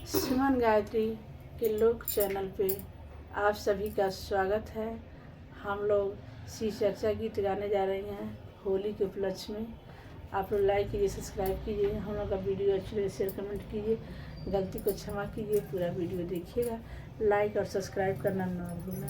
सुमन गायत्री के लोक चैनल पे आप सभी का स्वागत है। हम लोग श्री चर्चा गीत गाने जा रहे हैं होली के उपलक्ष्य में। आप लोग लाइक कीजिए, सब्सक्राइब कीजिए। हम लोग का वीडियो अच्छी लगे शेयर कमेंट कीजिए, गलती को क्षमा कीजिए। पूरा वीडियो देखिएगा, लाइक और सब्सक्राइब करना ना भूलना।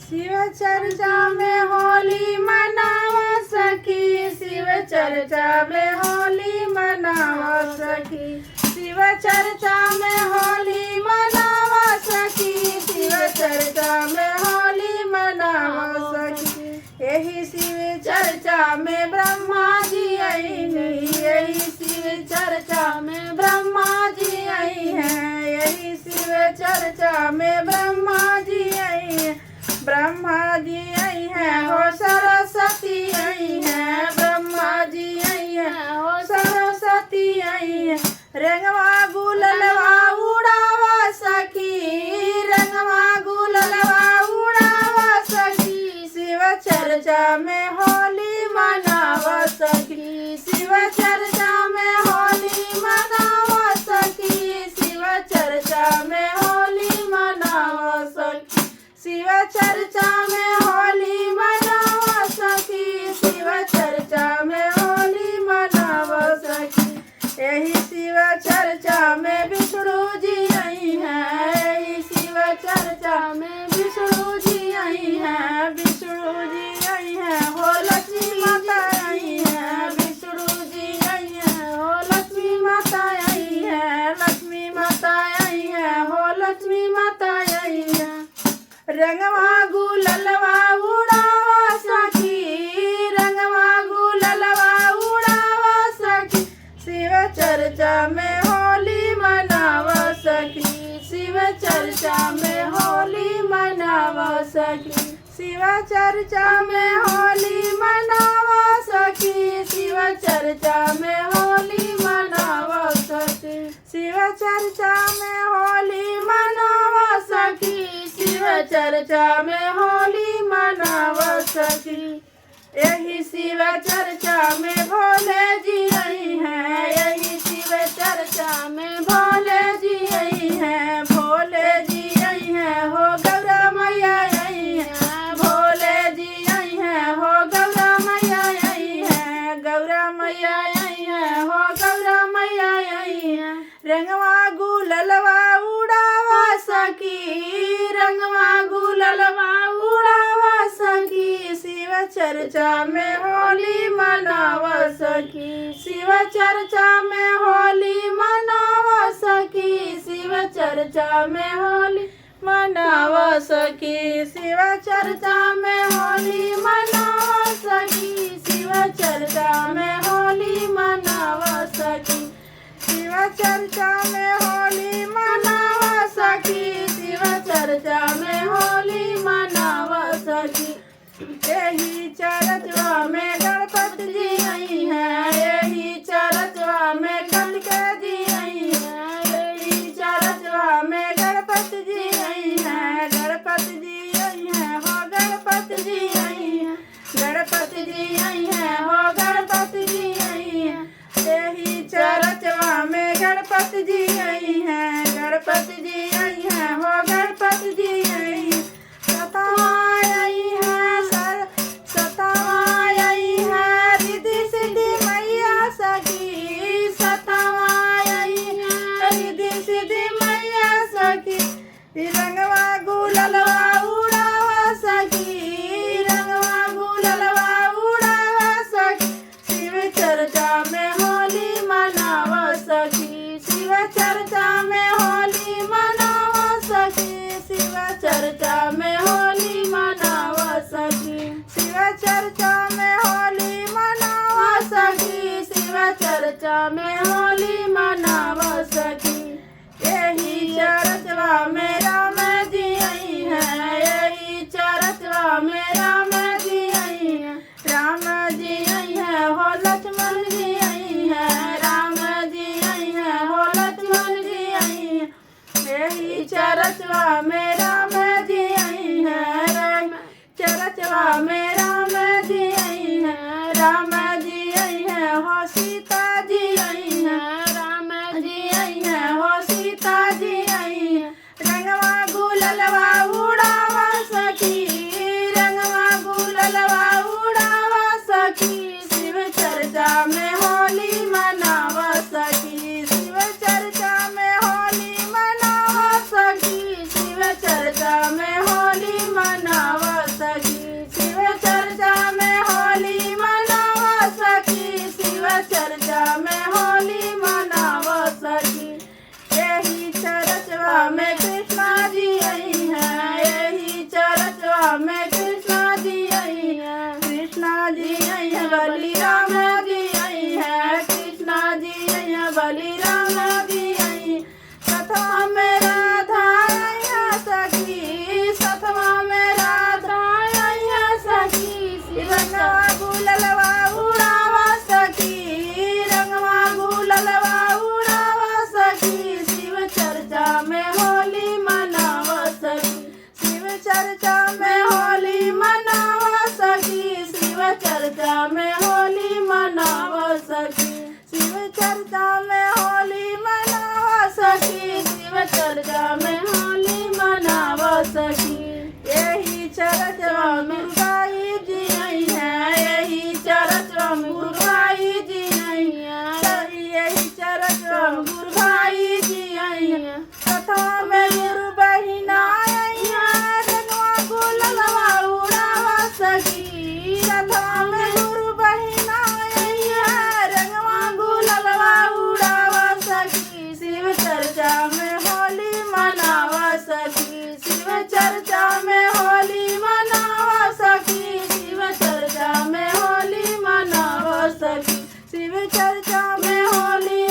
शिव चर्चा में होली मनावा सखी, शिव चर्चा में होली मनावा सखी, शिव चर्चा में होली मनावा सखी, शिव चर्चा में होली मनावा सखी। यही शिव चर्चा में ब्रह्मा जी आई नहीं, यही शिव चर्चा में ब्रह्मा जी आई हैं, यही शिव चर्चा में ब्रह्मा जी आई हैं, ब्रह्मा जी आई हैं हो सरस्वती आई हैं, ब्रह्मा जी आई हैं हो सरस्वती आई हैं। रंगवा गुललवा उड़ावा सखी, रंगवा गुललवा उड़ावा सखी, शिव चर्चा में होली मनावा सखी, शिव चर्चा में होली मनावा सखी, शिव चर्चा में होली मनावा सखी, शिव चर्चा में होली मनावा सखी, शिव चर्चा में होली मनावा सखी। यही शिव चर्चा में विष्णु जी आई हैं, यही शिव चर्चा में विष्णु जी आई हैं, विष्णु जी आई हैं हो लक्ष्मी माता आई हैं, विष्णु जी आई हैं हो लक्ष्मी माता आई हैं, लक्ष्मी माता आई हैं हो लक्ष्मी माता आई हैं। रंगवा गुललवा उड़ावा सखी, रंगवा गुललवा उड़ावा सखी, शिव चर्चा में होली मनावा सखी, शिव चर्चा में होली मनावा सखी, शिव चर्चा में होली मनावा सखी, शिव चर्चा में होली मनावा सखी, शिव चर्चा में होली मनावा सखी, शिव चर्चा में होली मनावा सखी। यही शिव चर्चा में भोले जी आई हैं, यही शिव चर्चा में भोले जी आई हैं, भोले जी आई हैं हो गौरा मैया आई हैं, भोले जी आई हैं हो गौरा मैया आई हैं, गौरा मैया आई हैं हो गौरा मैया आई हैं। रंगवा गुललवा उड़ावा सखी, रंगवा गुललवा उड़ावा सखी, शिव चर्चा में होली मनावा सखी, शिव चर्चा में होली मनावा सखी, शिव चर्चा में होली मनावा सखी, शिव चर्चा में होली मनावा सखी, शिव चर्चा में होली मनावा सखी, शिव चर्चा में होली मनावा सखी, शिव चर्चा में होली मनावा सखी। यही चरचवा में गणपति जी आई हैं, यही चरचवा में कलिका जी आई हैं, यही चरचवा में गणपति जी आई हैं, गणपति जी आई हैं हो गणपति जी आई हैं, गणपति जी आई हैं हो गणपति जी आई हैं। यही चरचवा में गणपति जी आई हैं, गणपति जी आई हैं हो गणपति जी आई हैं। सतवा आई है सतवा आई है रिद्धि सिद्धि मैया सखी, सतवा आई है रिद्धि सिद्धि मैया सखी। रंगवा गुललवा उड़ावा सखी, रंगवा गुललवा उड़ावा सखी, शिव चर्चा में होली मनावा सखी, शिव चर्चा में होली मनावा सखी, शिव चर्चा में होली मनावा सखी, शिव चर्चा में होली मनावा सखी, शिव चर्चा में होली मनावा सखी। यही चरचवा में राम जी आई हैं, यही चरचवा में राम जी आई हैं, राम जी आई हैं हो लक्ष्मण जी आई हैं, राम जी आई हैं हो लक्ष्मण जी आई हैं। यही चरचवा में राम जी आई हैं, राम चरचवा में राम जी आई हैं, राम जी आई हैं जी आई हैं, बलिराम जी आई हैं, कृष्णा जी आई हैं, बलिराम जी आई। सतवा में राधा आई हैं सखी, सतवा में राधा आई हैं सखी, रंगवा गुललवा उड़ावा सखी, रंगवा गुललवा उड़ावा सखी, शिव चर्चा में होली मनावा सखी, शिव चर्चा में होली मनावा सखी, शिव चर्चा में होली मनावा सखी, शिव चर्चा में होली मनावा सखी, शिव चर्चा में होली मनावा सखी। यही चर्चा मुर्गाई जी आई हैं, यही चर्चा मुर्गाई जी आई हैं, यही चर्चा मुर्गाई जी आई हैं। कथा में गुरु बहिना आई हैं, रंगवा गुललवा उड़ावा सखी, कथा में गुरु बहिना आई हैं, रंगवा गुललवा उड़ावा सखी, शिव चर्चा में होली मनावा सखी, शिव चर्चा में होली मनावा सखी, शिव चर्चा में होली मनावा सखी, शिव चर्चा में होली